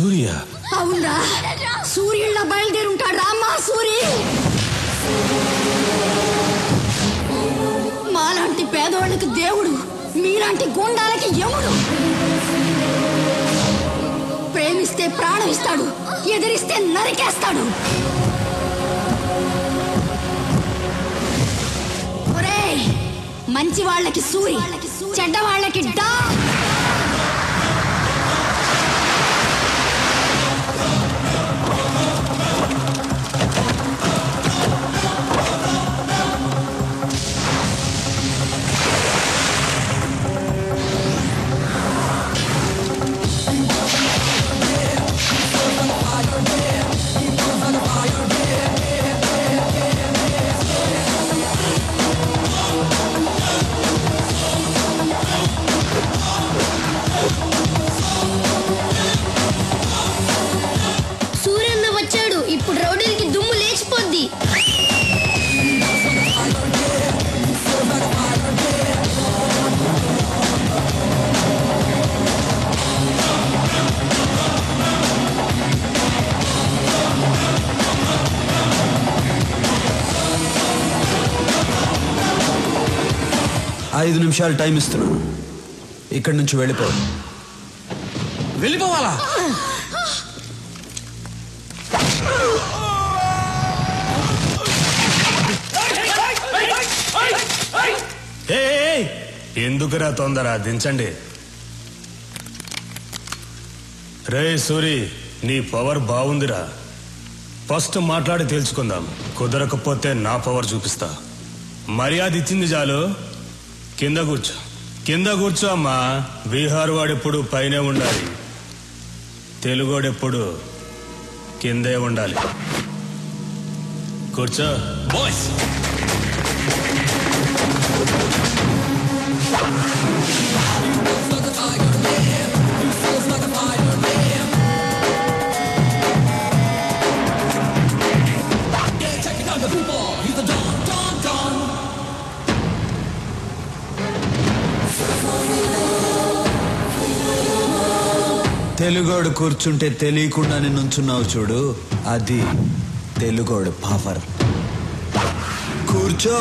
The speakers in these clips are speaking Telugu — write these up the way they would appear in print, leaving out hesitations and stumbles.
సూర్య? అవునా, సూర్యుళ్ళ బయలుదేరుంటాడు రామ్మా సూరి. మాలాంటి పేదవాళ్ళకి దేవుడు, మీలాంటి గూండాలకి యముడు. ప్రేమిస్తే ప్రాణం ఇస్తాడు, ఎదిరిస్తే నరికేస్తాడు. ఒరేయ్, మంచి వాళ్ళకి సూరి, చెడ్డ వాళ్ళకి డా. ఐదు నిమిషాలు టైం ఇస్తున్నాను. ఇక్కడి నుంచి వెళ్ళిపో. వెళ్ళిపోవాలా? ఎందుకురా తొందర, దించండి. రే సూరి, నీ పవర్ బాగుందిరా. ఫస్ట్ మాట్లాడి తెలుసుకుందాం. కుదరకపోతే నా పవర్ చూపిస్తా. మర్యాద ఇచ్చింది చాలు, కింద కూర్చో. కింద కూర్చో అమ్మా. బీహార్ వాడెప్పుడు పైనే ఉండాలి, తెలుగోడెప్పుడు కిందే ఉండాలి. కూర్చో బాయ్స్. తెలుగోడు కూర్చుంటే తెలియకుండానే నుంచున్నావు చూడు, అది తెలుగోడు పవర్. కూర్చో.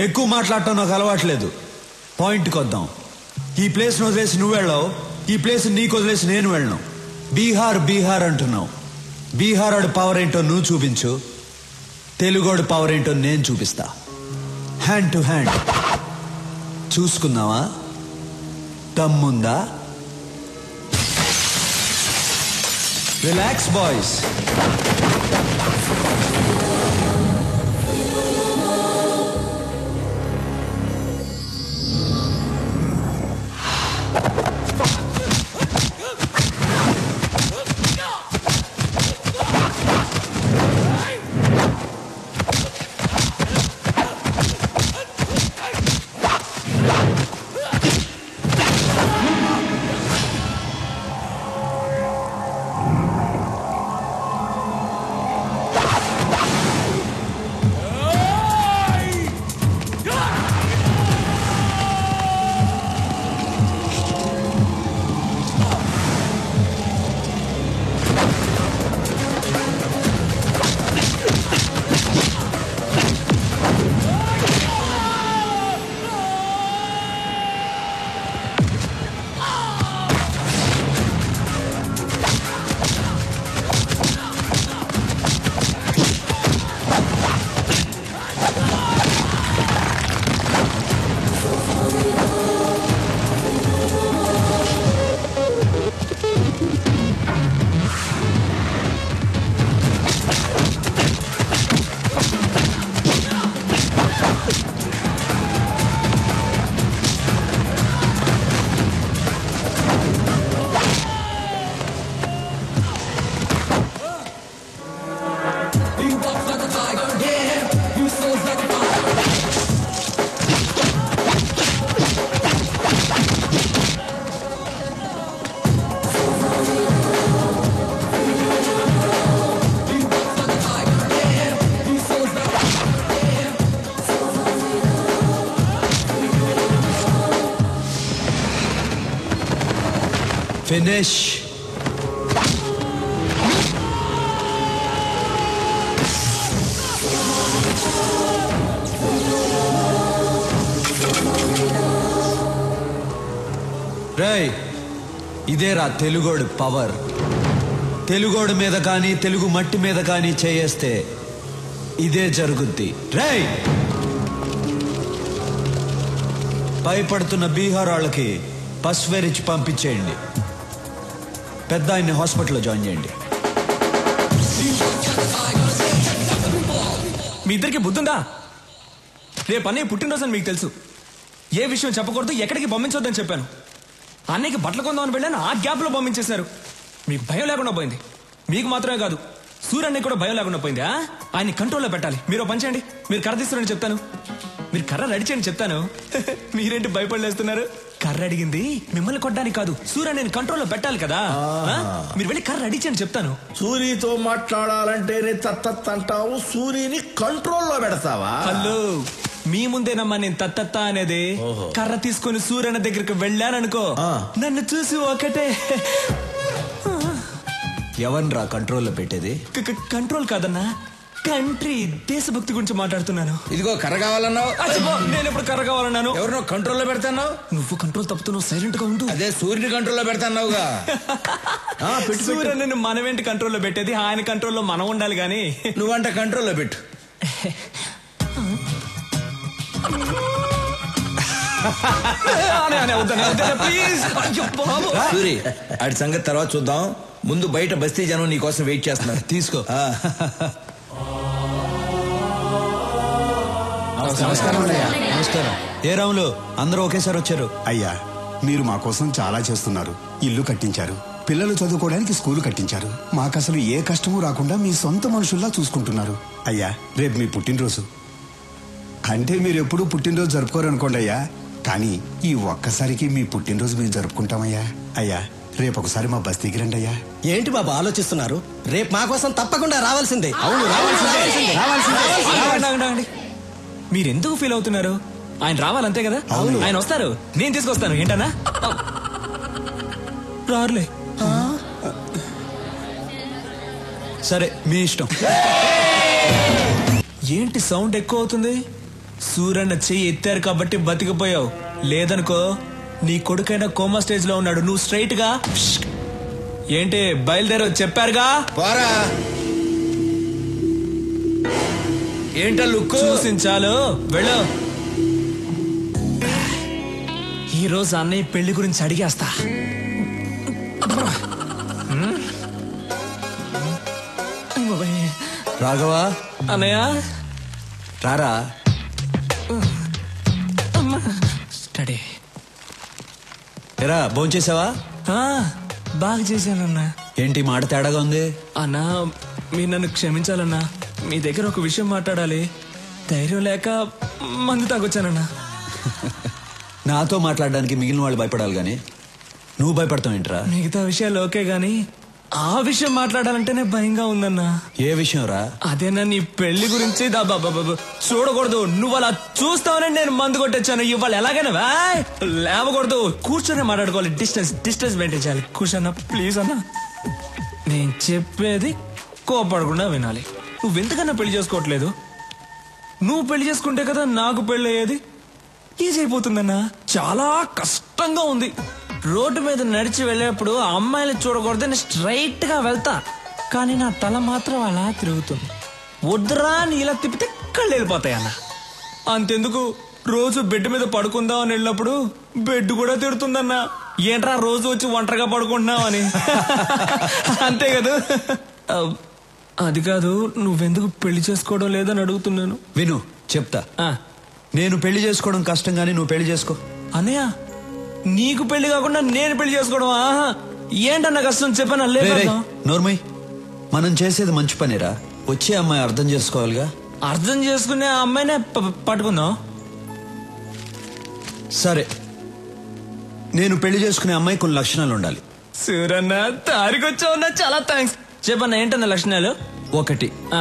ఎక్కువ మాట్లాడటం నాకు అలవాట్లేదు. పాయింట్కి వద్దాం. ఈ ప్లేస్ని వదిలేసి నువ్వు వెళ్ళావు, ఈ ప్లేస్ నీకు వదిలేసి నేను వెళ్ళను. బీహార్ బీహార్ అంటున్నావు. బీహారోడు పవర్ ఏంటో నువ్వు చూపించు, తెలుగోడు పవర్ ఏంటో నేను చూపిస్తా. హ్యాండ్ టు హ్యాండ్ చూసుకుందామా? దమ్ముందా? Relax boys. ఫినిష్. రేయ్, ఇదేరా తెలుగోడు పవర్. తెలుగోడు మీద కానీ తెలుగు మట్టి మీద కానీ చేయేస్తే ఇదే జరుగుద్ది. రేయ్, భయపడుతున్న బీహార్ వాళ్ళకి పసువేరిచ్చి పంపించేయండి. పెద్ద ఆయన్ని హాస్పిటల్లో జాయిన్ చేయండి. మీ ఇద్దరికి బుద్ధుందా? రేపు అన్నయ్య పుట్టినరోజు అని మీకు తెలుసు. ఏ విషయం చెప్పకూడదు, ఎక్కడికి పంపించొద్దని చెప్పాను. అన్నయ్యకి బట్టలు కొందామని వెళ్ళాను, ఆ గ్యాప్ లో పంపించేశారు. మీకు భయం లేకుండా పోయింది. మీకు మాత్రమే కాదు, సూర్యన్నయ్య కూడా భయం లేకుండా పోయింది. ఆయన్ని కంట్రోల్లో పెట్టాలి. మీరు పని చేయండి, మీరు కర్ర తీస్తారని చెప్తాను, మీరు కర్ర రెడీ చేయండి చెప్తాను. మీరేంటి భయపడలేస్తున్నారు? కర్ర అడిగింది మిమ్మల్ని కొట్టడానికి కాదు, సూర్యన్నయ్యని కంట్రోల్లో పెట్టాలి కదా. మీరు వెళ్ళి కర్ర రెడీ చేయండి చెప్తాను. సూరితో మాట్లాడాలంటేనే తత్తత్ అంటావు, సూరిని కంట్రోల్లో పెడతావా? హలో, మీ ముందేనమ్మా నేను తత్తత్త అనేది. కర్ర తీసుకుని సూర్యన్న దగ్గరికి వెళ్ళాననుకో, నన్ను చూసి ఒకటే. ఎవన్రా కంట్రోల్లో పెట్టేది? కంట్రోల్ కాదన్నా, కంట్రీ, దేశభక్తి గురించి మాట్లాడుతున్నాను. ఇదిగో కర్ర కావాలన్నావు. నేను ఎప్పుడు కర్ర కావాలన్నాను? ఎవరినో కంట్రోల్లో పెడతాన్నావు. నువ్వు కంట్రోల్ తప్పుతున్నావు, సైలెంట్ గా ఉండు. అదే సూర్యుని కంట్రోల్లో పెడతాన్నావుగా. సూర్యని మనమేంటి కంట్రోల్లో పెట్టేది, ఆయన కంట్రోల్లో మనం ఉండాలి గాని. నువ్వంట కంట్రోల్లో పెట్టు. సూరి, ఆడి సంగతి తర్వాత చూద్దాం. ముందు బయట బస్తీ జనం నీ కోసం వెయిట్ చేస్తున్నారు. తీసుకో. నమస్కారం. ఏ రాములు, అందరూ ఒకేసారి వచ్చారు? అయ్యా, మీరు మా కోసం చాలా చేస్తున్నారు. ఇల్లు కట్టించారు, పిల్లలు చదువుకోవడానికి స్కూలు కట్టించారు. మాకసలు ఏ కష్టమూ రాకుండా మీ సొంత మనుషుల్లా చూసుకుంటున్నారు. అయ్యా, రేపు మీ పుట్టినరోజు. అంటే మీరు ఎప్పుడూ పుట్టినరోజు జరుపుకోరు అనుకోండి అయ్యా, కానీ ఈ ఒక్కసారికి మీ పుట్టినరోజు మేము జరుపుకుంటామయ్యా. అయ్యా, రేపు ఒకసారి మా బస్తీకి రండి అయ్యా. ఏంటి బాబా ఆలోచిస్తున్నారు? రేపు మా కోసం తప్పకుండా రావాల్సిందే. అవును, రావాల్సిందే. మీరెందుకు ఫీల్ అవుతున్నారు? ఆయన రావాలంతే కదా. అవును, ఆయన వస్తారు, నేను తీసుకొస్తాను. ఏంటన్నా రారులే. సరే, మీ ఇష్టం. ఏంటి సౌండ్ ఎక్కువ అవుతుంది? సూరన్న చెయ్యి ఎత్తారు కాబట్టి బతికిపోయావు, లేదనుకో నీ కొడుకైనా కోమా స్టేజ్ లో ఉన్నాడు. నువ్వు స్ట్రైట్ గా ఏంటి బయలుదేరో చెప్పారుగా. పోరా, ఏంటో లుక్ చూసించాలు, వెళ్ళు. ఈ రోజు అన్నయ్య పెళ్లి గురించి అడిగేస్తా. రాఘవా, అన్నయ్య రారా. స్టడీ. ఎరా, భోంచేసావా? బాగా చేశానన్నా. ఏంటి మాట తేడాగా ఉంది? అన్నా, మీరు నన్ను క్షమించాలన్నా. మీ దగ్గర ఒక విషయం మాట్లాడాలి. ధైర్యం లేక మందు తాగొచ్చానన్నా. నాతో మాట్లాడడానికి మిగిలిన వాళ్ళు భయపడాలి గాని నువ్వు భయపడతావు ఏంట్రా? మిగతా విషయాలు ఓకే గాని ఆ విషయం మాట్లాడాలంటేనే భయంగా ఉందన్నా. ఏ విషయం రా? అదేనా నీ పెళ్లి గురించి. చూడకూడదు, నువ్వు అలా చూస్తావని నేను మందు కొట్టొచ్చాను. ఇవాళ ఎలాగైనా లేవకూడదు, కూర్చొని మాట్లాడుకోవాలి. డిస్టెన్స్ మెయింటైన్ చేయాలి. కూర్చోన్నా ప్లీజ్ అన్నా. నేను చెప్పేది కోపడకుండా వినాలి. నువ్వెందుకన్నా పెళ్లి చేసుకోవట్లేదు? నువ్వు పెళ్లి చేసుకుంటే కదా నాకు పెళ్లి అయ్యేది. ఈజీ అయిపోతుందన్నా. చాలా కష్టంగా ఉంది. రోడ్డు మీద నడిచి వెళ్ళేప్పుడు అమ్మాయిని చూడకూడదని స్ట్రైట్ గా వెళ్తా, కానీ నా తల మాత్రం అలా తిరుగుతుంది. వద్దురా అని ఇలా తిప్పితే కళ్ళు వెళ్ళిపోతాయి అన్న. అంతెందుకు, రోజు బెడ్ మీద పడుకుందాం అని వెళ్ళినప్పుడు బెడ్ కూడా తిడుతుందన్నా. ఏంట్రా రోజు వచ్చి ఒంటరిగా పడుకుంటున్నావు అని. అంతే కదా. అది కాదు, నువ్వెందుకు పెళ్లి చేసుకోవడం లేదని అడుగుతున్నాను. విను, చెప్తా. నేను పెళ్లి చేసుకోవడం కష్టం గానీ నువ్వు పెళ్లి చేసుకో. అన్నయ్య, నీకు పెళ్లి కాకుండా నేను పెళ్లి చేసుకోవడం ఏంటన్నా కష్టం చెప్పాను. నోర్మయ్, మనం చేసేది మంచి పనిరా. వచ్చే అమ్మాయి అర్థం చేసుకోవాలిగా. అర్థం చేసుకునే అమ్మాయినే పట్టుకుందాం. సరే, నేను పెళ్లి చేసుకునే అమ్మాయి కొన్ని లక్షణాలు ఉండాలి. సూరన్న తారికొచ్చావున్నా, చాలా థ్యాంక్స్. చెప్పన్న ఏంటన్న లక్షణాలు? 1, ఆ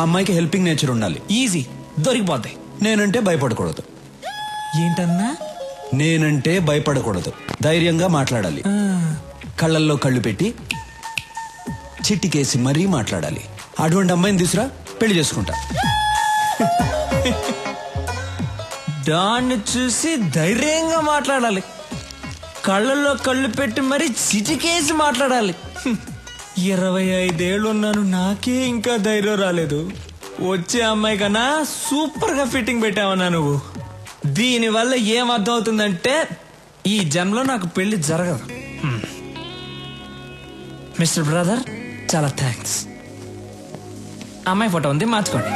అమ్మాయికి హెల్పింగ్ నేచర్ ఉండాలి. ఈజీ, దొరికిపోతాయి. నేనంటే భయపడకూడదు. ఏంటన్నా? నేనంటే భయపడకూడదు, ధైర్యంగా మాట్లాడాలి. కళ్ళల్లో కళ్ళు పెట్టి చిట్టికేసి మరీ మాట్లాడాలి. అటువంటి అమ్మాయిని తీసురా, పెళ్లి చేసుకుంటా. దాన్ని చూసి ధైర్యంగా మాట్లాడాలి, కళ్ళల్లో కళ్ళు పెట్టి మరీ చిటికేసి మాట్లాడాలి. 25 ఏళ్ళు ఉన్నాను, నాకే ఇంకా ధైర్యం రాలేదు. వచ్చే అమ్మాయి కన్నా సూపర్ గా ఫిట్టింగ్ పెట్టావన్నా నువ్వు. దీనివల్ల ఏం అర్థం అవుతుందంటే ఈ జన్మలో నాకు పెళ్లి జరగదు. మిస్టర్ బ్రదర్, చాలా థ్యాంక్స్. అమ్మాయి ఫోటో ఉంది, మార్చుకోండి.